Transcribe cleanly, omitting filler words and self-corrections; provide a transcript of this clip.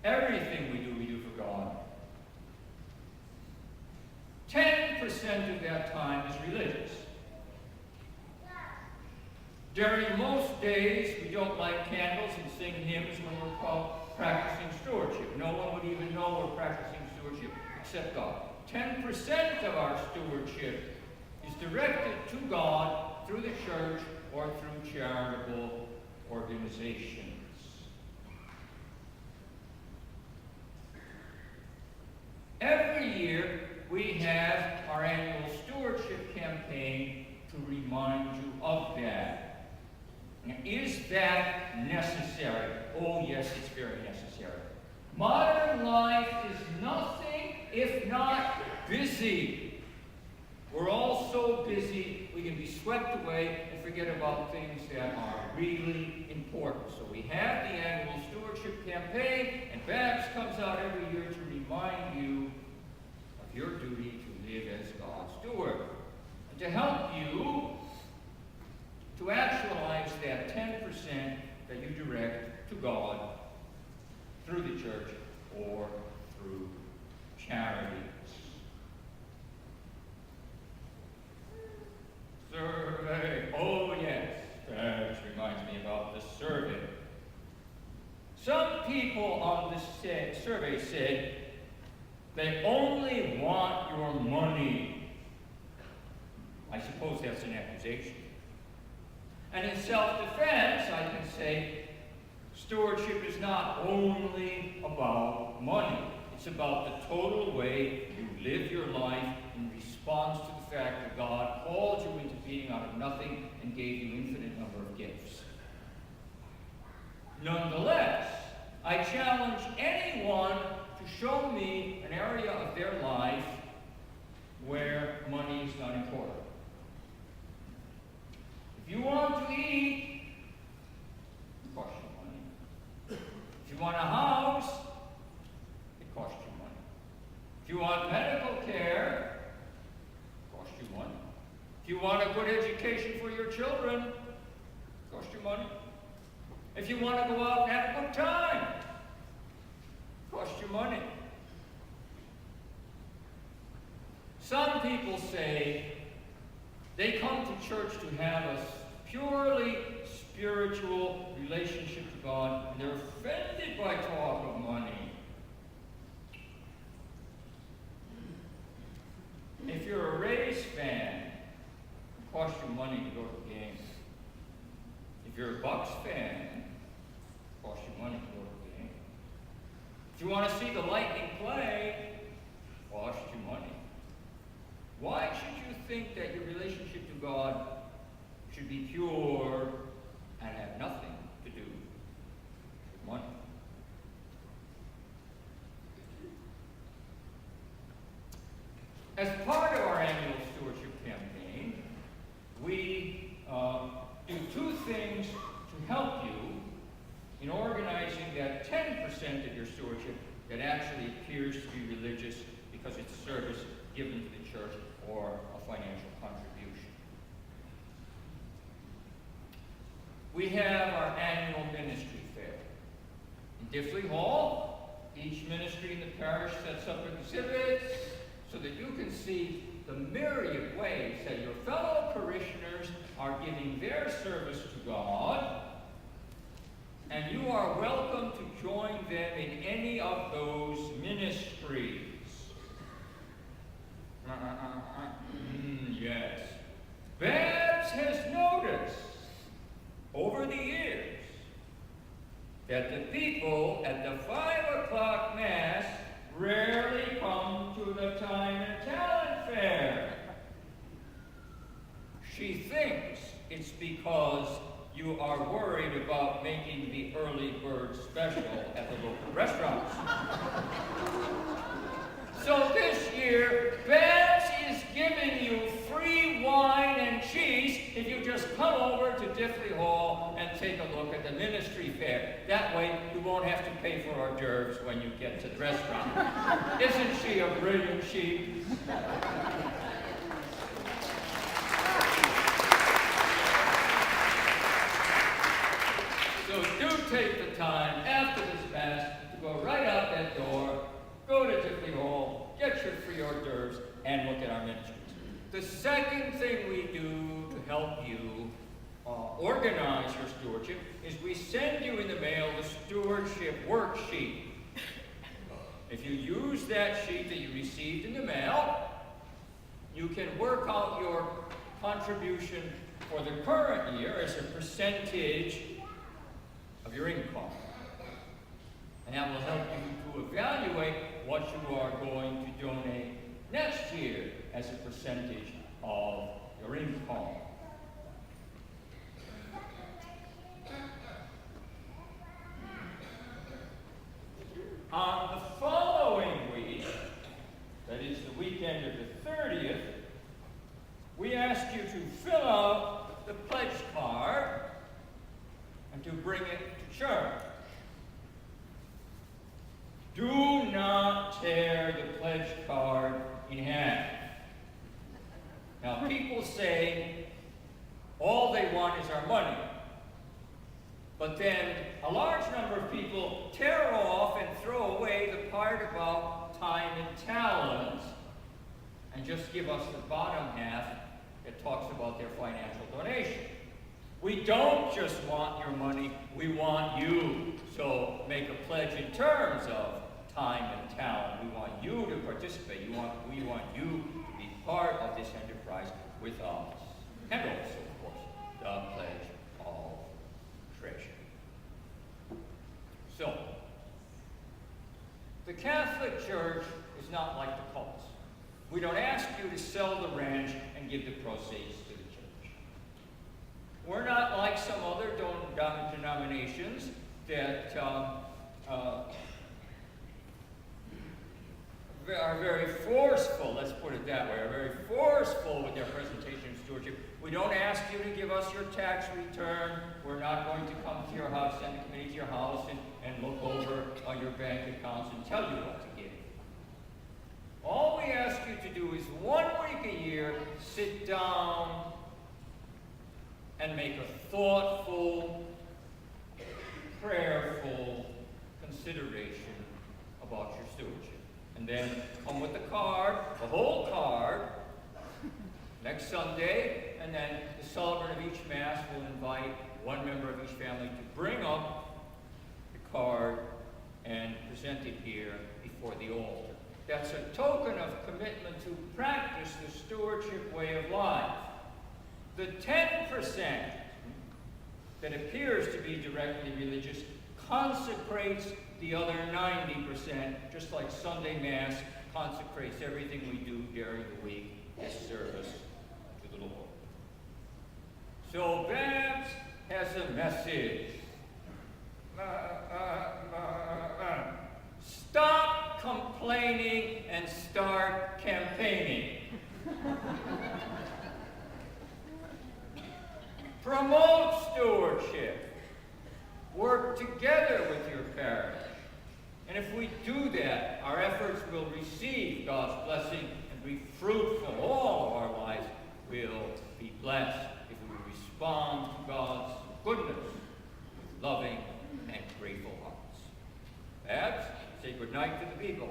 Everything we do for God. 10% of that time is religious. During most days, we don't light candles and sing hymns when we're practicing stewardship. No one would even know we're practicing stewardship except God. 10% of our stewardship is directed to God through the church or through charitable organizations. Every year, we have our annual stewardship campaign to remind you of that. Now, is that necessary? Oh, yes, it's very necessary. Modern life is nothing if not busy. We're all so busy, we can be swept away and forget about things that are really important. So we have the annual stewardship campaign, and Babs comes out every year to remind you of your duty to live as God's steward. And to help you to actualize that 10% that you direct to God through the church or through charities. Survey. Oh, yes. That reminds me about the survey. Some people on this survey said they only want your money. I suppose that's an accusation. And in self-defense, I can say stewardship is not only about money. It's about the total way you live your life in response to the fact that God called you into being out of nothing and gave you infinite number of gifts. Nonetheless, I challenge anyone to show me an area of their life where money is not important. If you want to eat, it costs you money. If you want a house, it costs you money. If you want medical care, it costs you money. If you want a good education for your children, it costs you money. If you want to go out and have a good time, it costs you money. Some people say they come to church to have a purely spiritual relationship to God, and they're offended by talk of money. If you're a Rays fan, it costs you money to go to the game. If you're a Bucks fan, it costs you money to go to the game. If you want to see the Lightning play, it costs you money. Why should you think that your relationship to God should be pure and have nothing to do with money? As part of our annual stewardship campaign, we do two things to help you in organizing that 10% of your stewardship that actually appears to be religious because it's service given to the church or a financial contribution. We have our annual ministry fair. In Diffley Hall, each ministry in the parish sets up exhibits so that you can see the myriad ways that your fellow parishioners are giving their service to God, and you are welcome to join them in any of those ministries. Yes. Babs has noticed over the years that the people at the 5 o'clock Mass rarely come to the Time and Talent Fair. She thinks it's because you are worried about making the early bird special at the local restaurants. So this year, Babs is giving you free wine and cheese if you just come over to Diffley Hall and take a look at the ministry fair. That way, you won't have to pay for hors d'oeuvres when you get to the restaurant. Isn't she a brilliant sheep? So do take the time after this Mass to go right out help you organize your stewardship is we send you in the mail the stewardship worksheet. If you use that sheet that you received in the mail, you can work out your contribution for the current year as a percentage of your income. And that will help you to evaluate what you are going to donate next year as a percentage of your income. On the following week, that is the weekend of the 30th, we ask you to fill out the pledge card and to bring it to church. Do not tear the pledge card in half. Now, people say all they want is our money. But then a large number of people tear off and throw away the part about time and talents and just give us the bottom half that talks about their financial donation. We don't just want your money, we want you. So make a pledge in terms of time and talent. We want you to participate. We want you to be part of this enterprise with us. And also, of course, the pledge of treasure. So, the Catholic Church is not like the cults. We don't ask you to sell the ranch and give the proceeds to the church. We're not like some other denominations that are very forceful, let's put it that way, are very forceful with their presentation of stewardship. We don't ask you to give us your tax return. We're not going to come to your house, send a committee to your house, and look over your bank accounts and tell you what to give. All we ask you to do is 1 week a year, sit down and make a thoughtful, prayerful consideration about your stewardship. And then come with the card, the whole card, next Sunday, and then the celebrant of each Mass will invite one member of each family to bring up the card and present it here before the altar. That's a token of commitment to practice the stewardship way of life. The 10% that appears to be directly religious consecrates the other 90%, just like Sunday Mass consecrates everything we do during the week as service to the Lord. So Babs has a message. Stop complaining and start campaigning. Promote stewardship. Work together with your parish. And if we do that, our efforts will receive God's blessing and be fruitful. All of our lives will be blessed if we respond to God's goodness with loving and grateful hearts. Babs, say good night to the people.